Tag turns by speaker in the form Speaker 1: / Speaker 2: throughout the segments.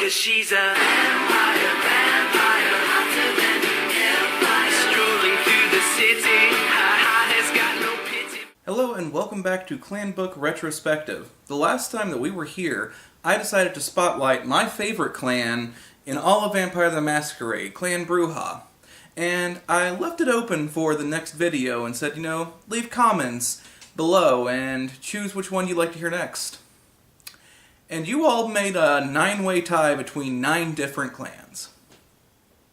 Speaker 1: 'cause she's a vampire, vampire, hotter than hellfire. Strolling through the city, her heart has got no pity.
Speaker 2: Hello and welcome back to Clanbook Retrospective. The last time that we were here, I decided to spotlight my favorite clan in all of Vampire the Masquerade, Clan Brujah. And I left it open for the next video and said, leave comments below and choose which one you'd like to hear next. And you all made a 9-way tie between 9 different clans.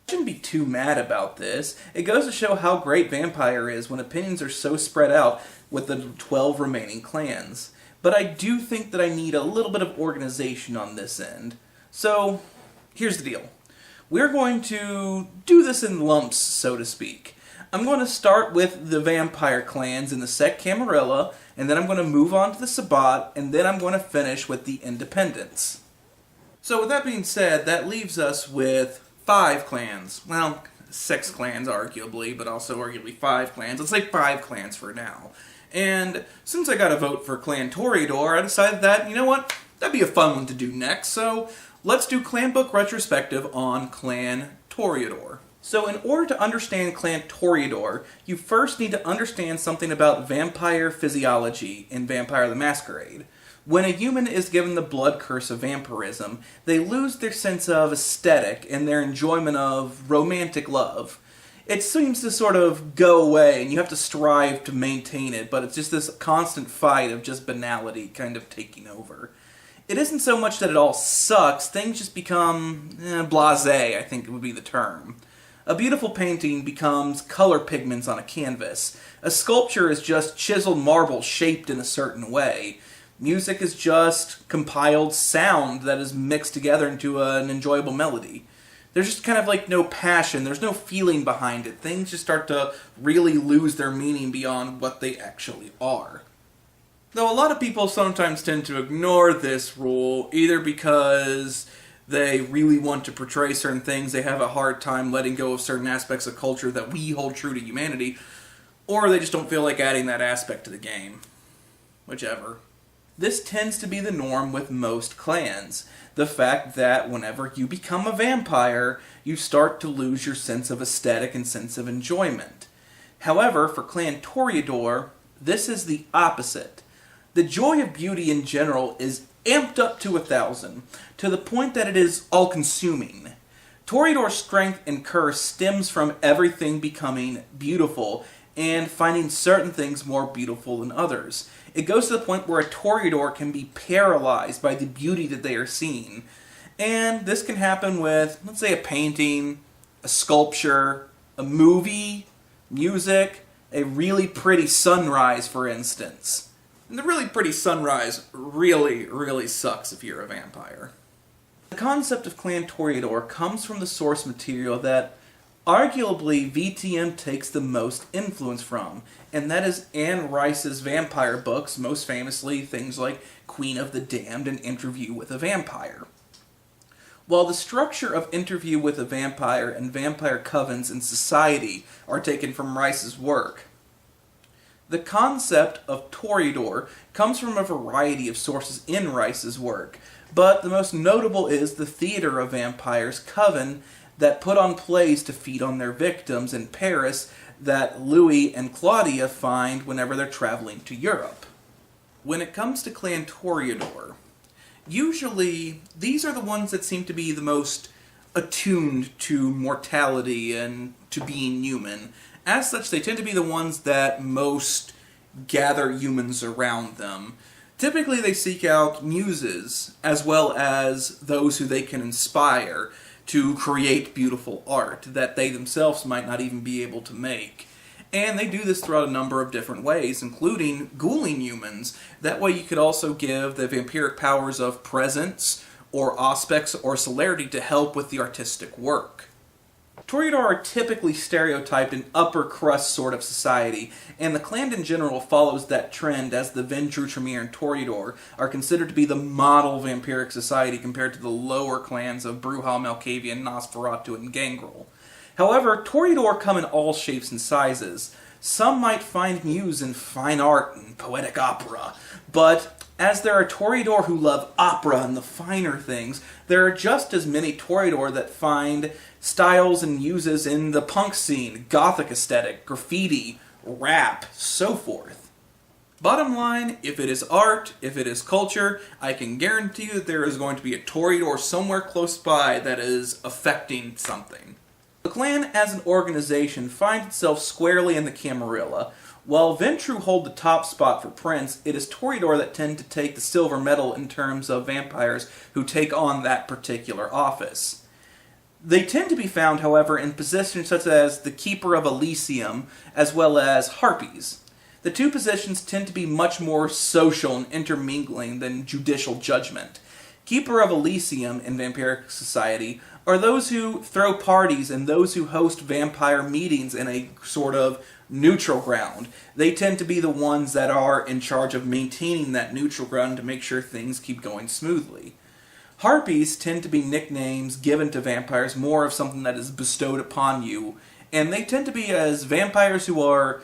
Speaker 2: I shouldn't be too mad about this. It goes to show how great Vampire is when opinions are so spread out with the 12 remaining clans. But I do think that I need a little bit of organization on this end. So, here's the deal. We're going to do this in lumps, so to speak. I'm going to start with the Vampire clans in the Sect Camarilla, and then I'm going to move on to the Sabbat, and then I'm going to finish with the Independents. So with that being said, that leaves us with 5 clans. Well, 6 clans arguably, but also arguably 5 clans. Let's say 5 clans for now. And since I got a vote for Clan Toreador, I decided that, that'd be a fun one to do next, so let's do Clanbook Retrospective on Clan Toreador. So in order to understand Clan Toreador, you first need to understand something about vampire physiology in Vampire the Masquerade. When a human is given the blood curse of vampirism, they lose their sense of aesthetic and their enjoyment of romantic love. It seems to sort of go away, and you have to strive to maintain it, but it's just this constant fight of just banality kind of taking over. It isn't so much that it all sucks, things just become blasé, I think would be the term. A beautiful painting becomes color pigments on a canvas. A sculpture is just chiseled marble shaped in a certain way. Music is just compiled sound that is mixed together into an enjoyable melody. There's just kind of like no passion, there's no feeling behind it. Things just start to really lose their meaning beyond what they actually are. Though a lot of people sometimes tend to ignore this rule, either because they really want to portray certain things, they have a hard time letting go of certain aspects of culture that we hold true to humanity, or they just don't feel like adding that aspect to the game. Whichever. This tends to be the norm with most clans. The fact that whenever you become a vampire, you start to lose your sense of aesthetic and sense of enjoyment. However, for Clan Toreador, this is the opposite. The joy of beauty in general is amped up to 1,000, to the point that it is all-consuming. Toreador's strength and curse stems from everything becoming beautiful, and finding certain things more beautiful than others. It goes to the point where a Toreador can be paralyzed by the beauty that they are seeing. And this can happen with, let's say, a painting, a sculpture, a movie, music, a really pretty sunrise, for instance. And the really pretty sunrise really, really sucks if you're a vampire. The concept of Clan Toreador comes from the source material that arguably VTM takes the most influence from, and that is Anne Rice's vampire books, most famously things like Queen of the Damned and Interview with a Vampire. While the structure of Interview with a Vampire and Vampire Covens in Society are taken from Rice's work, the concept of Toreador comes from a variety of sources in Rice's work, but the most notable is the Theatre of Vampires Coven that put on plays to feed on their victims in Paris that Louis and Claudia find whenever they're traveling to Europe. When it comes to Clan Toreador, usually these are the ones that seem to be the most attuned to mortality and to being human. As such, they tend to be the ones that most gather humans around them. Typically, they seek out muses, as well as those who they can inspire to create beautiful art that they themselves might not even be able to make. And they do this throughout a number of different ways, including ghouling humans. That way you could also give the vampiric powers of presence, or aspects, or celerity to help with the artistic work. Toreador are typically stereotyped in upper crust sort of society, and the clan in general follows that trend, as the Ventrue, Tremere, and Toreador are considered to be the model vampiric society compared to the lower clans of Brujah, Malkavian, Nosferatu, and Gangrel. However, Toreador come in all shapes and sizes. Some might find muse in fine art and poetic opera, but as there are Toreador who love opera and the finer things, there are just as many Toreador that find styles and muses in the punk scene, gothic aesthetic, graffiti, rap, so forth. Bottom line, if it is art, if it is culture, I can guarantee you that there is going to be a Toreador somewhere close by that is affecting something. The clan as an organization finds itself squarely in the Camarilla. While Ventrue hold the top spot for Prince, it is Toreador that tend to take the silver medal in terms of vampires who take on that particular office. They tend to be found, however, in positions such as the Keeper of Elysium, as well as Harpies. The two positions tend to be much more social and intermingling than judicial judgment. Keeper of Elysium in vampiric society are those who throw parties and those who host vampire meetings in a sort of neutral ground. They tend to be the ones that are in charge of maintaining that neutral ground to make sure things keep going smoothly. Harpies tend to be nicknames given to vampires, more of something that is bestowed upon you, and they tend to be as vampires who are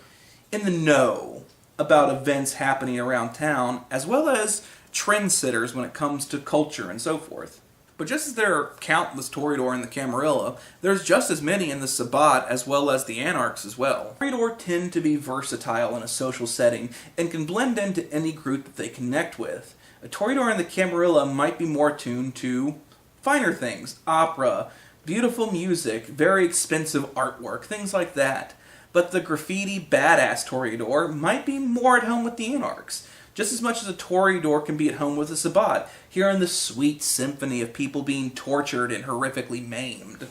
Speaker 2: in the know about events happening around town, as well as trendsetters when it comes to culture and so forth. But just as there are countless Toreador in the Camarilla, there's just as many in the Sabbat as well as the Anarchs as well. Toreador tend to be versatile in a social setting and can blend into any group that they connect with. A Toreador in the Camarilla might be more tuned to finer things, opera, beautiful music, very expensive artwork, things like that. But the graffiti badass Toreador might be more at home with the Anarchs, just as much as a Toreador can be at home with a Sabbat, hearing the sweet symphony of people being tortured and horrifically maimed.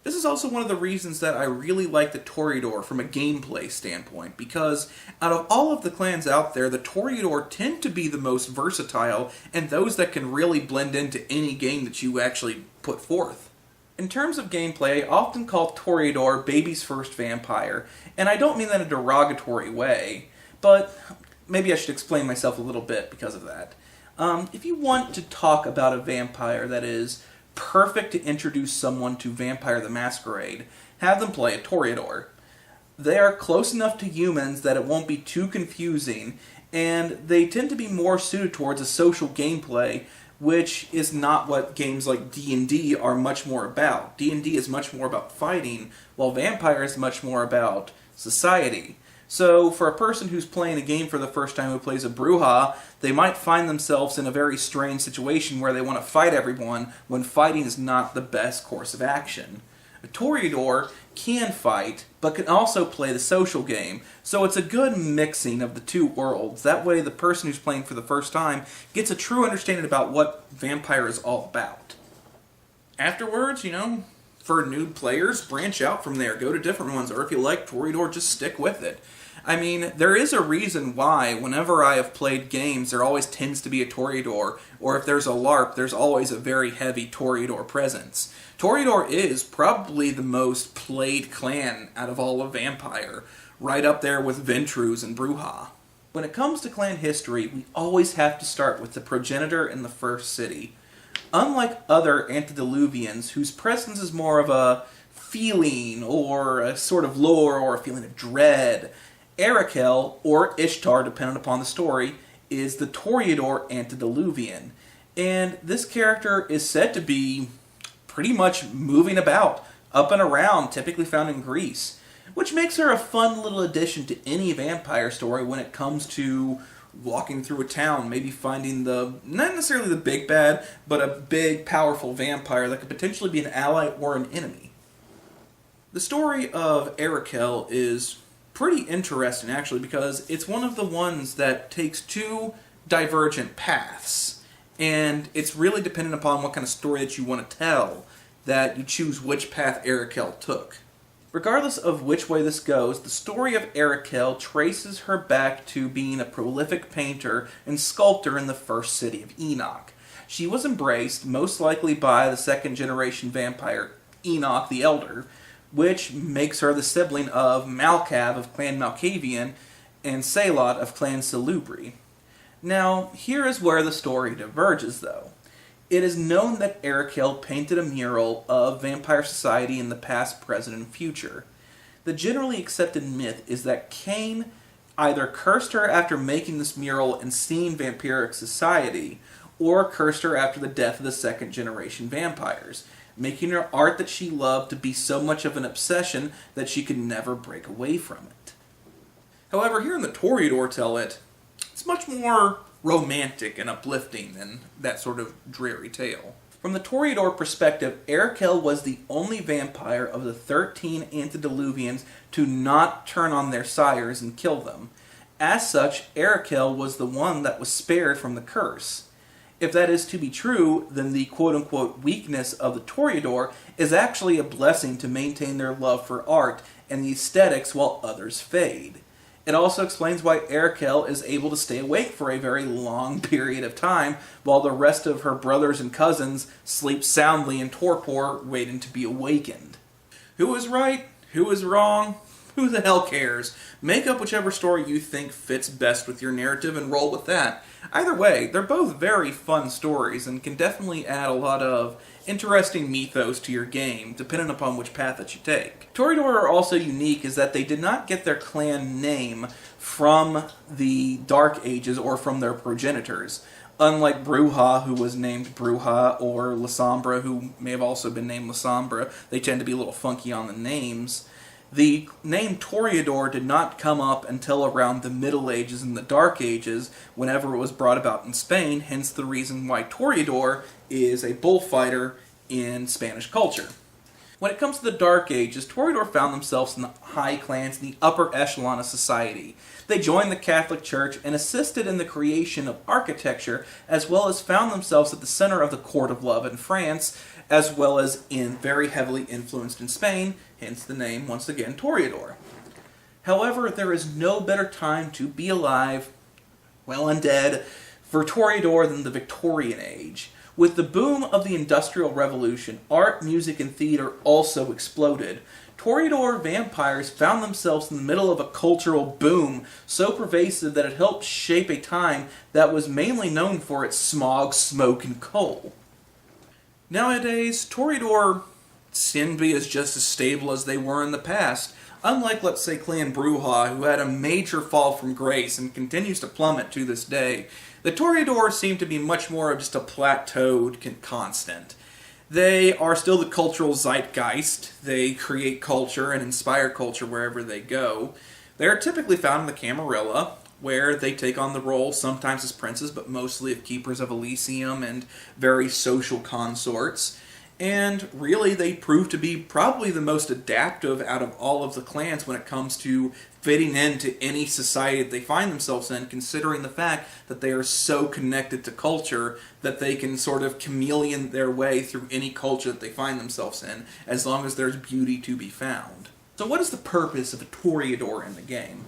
Speaker 2: This is also one of the reasons that I really like the Toreador from a gameplay standpoint, because out of all of the clans out there, the Toreador tend to be the most versatile and those that can really blend into any game that you actually put forth. In terms of gameplay, I often call Toreador baby's first vampire, and I don't mean that in a derogatory way, but maybe I should explain myself a little bit because of that. If you want to talk about a vampire that is perfect to introduce someone to Vampire the Masquerade, have them play a Toreador. They are close enough to humans that it won't be too confusing, and they tend to be more suited towards a social gameplay, which is not what games like D&D are much more about. D&D is much more about fighting, while Vampire is much more about society. So, for a person who's playing a game for the first time who plays a Bruja, they might find themselves in a very strange situation where they want to fight everyone when fighting is not the best course of action. A Toreador can fight, but can also play the social game, so it's a good mixing of the two worlds. That way the person who's playing for the first time gets a true understanding about what Vampire is all about. Afterwards, for new players, branch out from there, go to different ones, or if you like Toreador, just stick with it. I mean, there is a reason why whenever I have played games, there always tends to be a Toreador, or if there's a LARP, there's always a very heavy Toreador presence. Toreador is probably the most played clan out of all of Vampire, right up there with Ventrues and Bruja. When it comes to clan history, we always have to start with the progenitor in the first city. Unlike other antediluvians, whose presence is more of a feeling, or a sort of lore, or a feeling of dread, Erakel, or Ishtar, depending upon the story, is the Toreador antediluvian. And this character is said to be pretty much moving about, up and around, typically found in Greece, which makes her a fun little addition to any vampire story when it comes to walking through a town, maybe finding not necessarily the big bad, but a big, powerful vampire that could potentially be an ally or an enemy. The story of Erakel is pretty interesting, actually, because it's one of the ones that takes two divergent paths, and it's really dependent upon what kind of story that you want to tell that you choose which path Erakel took. Regardless of which way this goes, the story of Erakel traces her back to being a prolific painter and sculptor in the first city of Enoch. She was embraced, most likely by the second-generation vampire Enoch the Elder, which makes her the sibling of Malkav of Clan Malkavian and Salot of Clan Salubri. Now, here is where the story diverges, though. It is known that Erakel painted a mural of vampire society in the past, present, and future. The generally accepted myth is that Cain either cursed her after making this mural and seeing vampiric society, or cursed her after the death of the second generation vampires, making her art that she loved to be so much of an obsession that she could never break away from it. However, here in the Toreador tell it's much more romantic and uplifting than that sort of dreary tale. From the Toreador perspective, Erakel was the only vampire of the 13 antediluvians to not turn on their sires and kill them. As such, Erakel was the one that was spared from the curse. If that is to be true, then the quote-unquote weakness of the Toreador is actually a blessing to maintain their love for art and the aesthetics while others fade. It also explains why Erakel is able to stay awake for a very long period of time, while the rest of her brothers and cousins sleep soundly in torpor, waiting to be awakened. Who is right? Who is wrong? Who the hell cares? Make up whichever story you think fits best with your narrative and roll with that. Either way, they're both very fun stories and can definitely add a lot of interesting mythos to your game, depending upon which path that you take. Toreador are also unique is that they did not get their clan name from the Dark Ages or from their progenitors. Unlike Bruja, who was named Bruja, or Lasombra, who may have also been named Lasombra, they tend to be a little funky on the names. The name Toreador did not come up until around the Middle Ages and the Dark Ages, whenever it was brought about in Spain, hence the reason why Toreador is a bullfighter in Spanish culture. When it comes to the Dark Ages, Toreador found themselves in the high clans in the upper echelon of society. They joined the Catholic Church and assisted in the creation of architecture, as well as found themselves at the center of the court of love in France, as well as very heavily influenced in Spain, hence the name, once again, Toreador. However, there is no better time to be alive, well and dead, for Toreador than the Victorian Age. With the boom of the Industrial Revolution, art, music, and theater also exploded. Toreador vampires found themselves in the middle of a cultural boom so pervasive that it helped shape a time that was mainly known for its smog, smoke, and coal. Nowadays, Toreador seem to be just as stable as they were in the past, unlike, let's say, Clan Bruja, who had a major fall from grace and continues to plummet to this day. The Toreador seem to be much more of just a plateaued constant. They are still the cultural zeitgeist. They create culture and inspire culture wherever they go. They are typically found in the Camarilla, where they take on the role sometimes as princes, but mostly of keepers of Elysium and very social consorts. And really, they prove to be probably the most adaptive out of all of the clans when it comes to fitting into any society that they find themselves in, considering the fact that they are so connected to culture that they can sort of chameleon their way through any culture that they find themselves in, as long as there's beauty to be found. So what is the purpose of a Toreador in the game?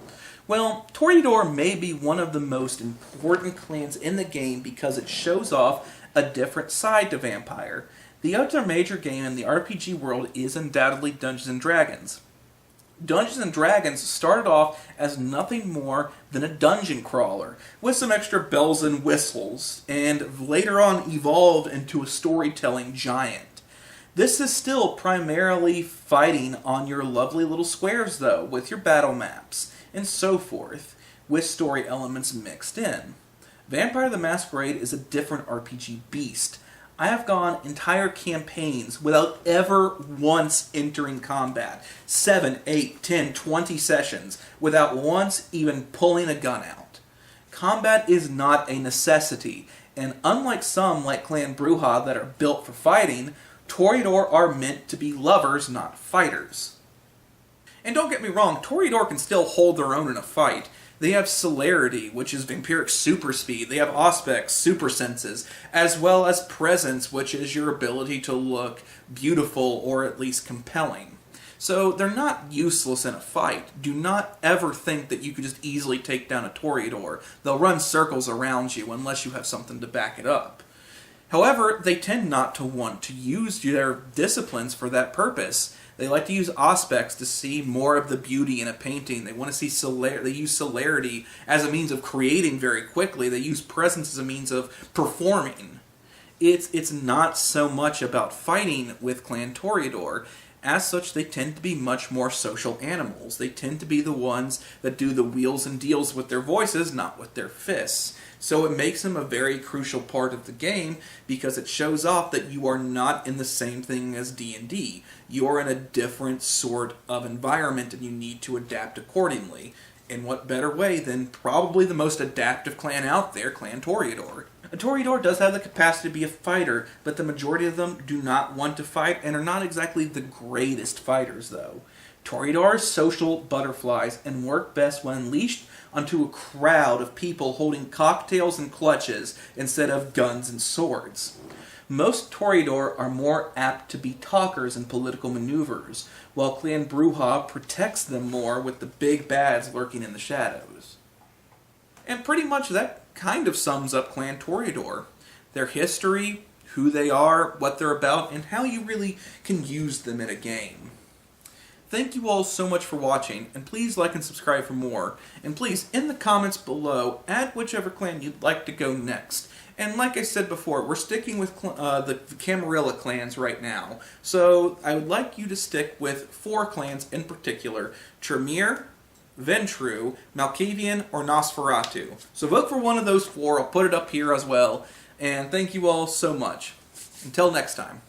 Speaker 2: Well, Toreador may be one of the most important clans in the game because it shows off a different side to Vampire. The other major game in the RPG world is undoubtedly Dungeons & Dragons. Dungeons & Dragons started off as nothing more than a dungeon crawler, with some extra bells and whistles, and later on evolved into a storytelling giant. This is still primarily fighting on your lovely little squares, though, with your battle maps, and so forth, with story elements mixed in. Vampire the Masquerade is a different RPG beast. I have gone entire campaigns without ever once entering combat. 7, 8, 10, 20 sessions without once even pulling a gun out. Combat is not a necessity, and unlike some like Clan Bruja that are built for fighting, Toreador are meant to be lovers, not fighters. And don't get me wrong, Toreador can still hold their own in a fight. They have celerity, which is vampiric super speed. They have auspex, super senses, as well as presence, which is your ability to look beautiful or at least compelling. So they're not useless in a fight. Do not ever think that you could just easily take down a Toreador. They'll run circles around you unless you have something to back it up. However, they tend not to want to use their disciplines for that purpose. They like to use auspex to see more of the beauty in a painting. They want to see they use celerity as a means of creating very quickly. They use presence as a means of performing. It's not so much about fighting with Clan Toreador. As such, they tend to be much more social animals. They tend to be the ones that do the wheels and deals with their voices, not with their fists. So it makes them a very crucial part of the game because it shows off that you are not in the same thing as D&D. You are in a different sort of environment and you need to adapt accordingly. In what better way than probably the most adaptive clan out there, Clan Toreador. A Toreador does have the capacity to be a fighter, but the majority of them do not want to fight and are not exactly the greatest fighters, though. Toreador are social butterflies and work best when unleashed onto a crowd of people holding cocktails and clutches instead of guns and swords. Most Toreador are more apt to be talkers and political maneuvers, while Clan Brujah protects them more with the big bads lurking in the shadows. And pretty much that kind of sums up Clan Toreador. Their history, who they are, what they're about, and how you really can use them in a game. Thank you all so much for watching, and please like and subscribe for more. And please, in the comments below, add whichever clan you'd like to go next. And like I said before, we're sticking with the Camarilla clans right now. So I would like you to stick with 4 clans in particular: Tremere, Ventru, Malkavian, or Nosferatu. So vote for one of those 4. I'll put it up here as well. And thank you all so much. Until next time.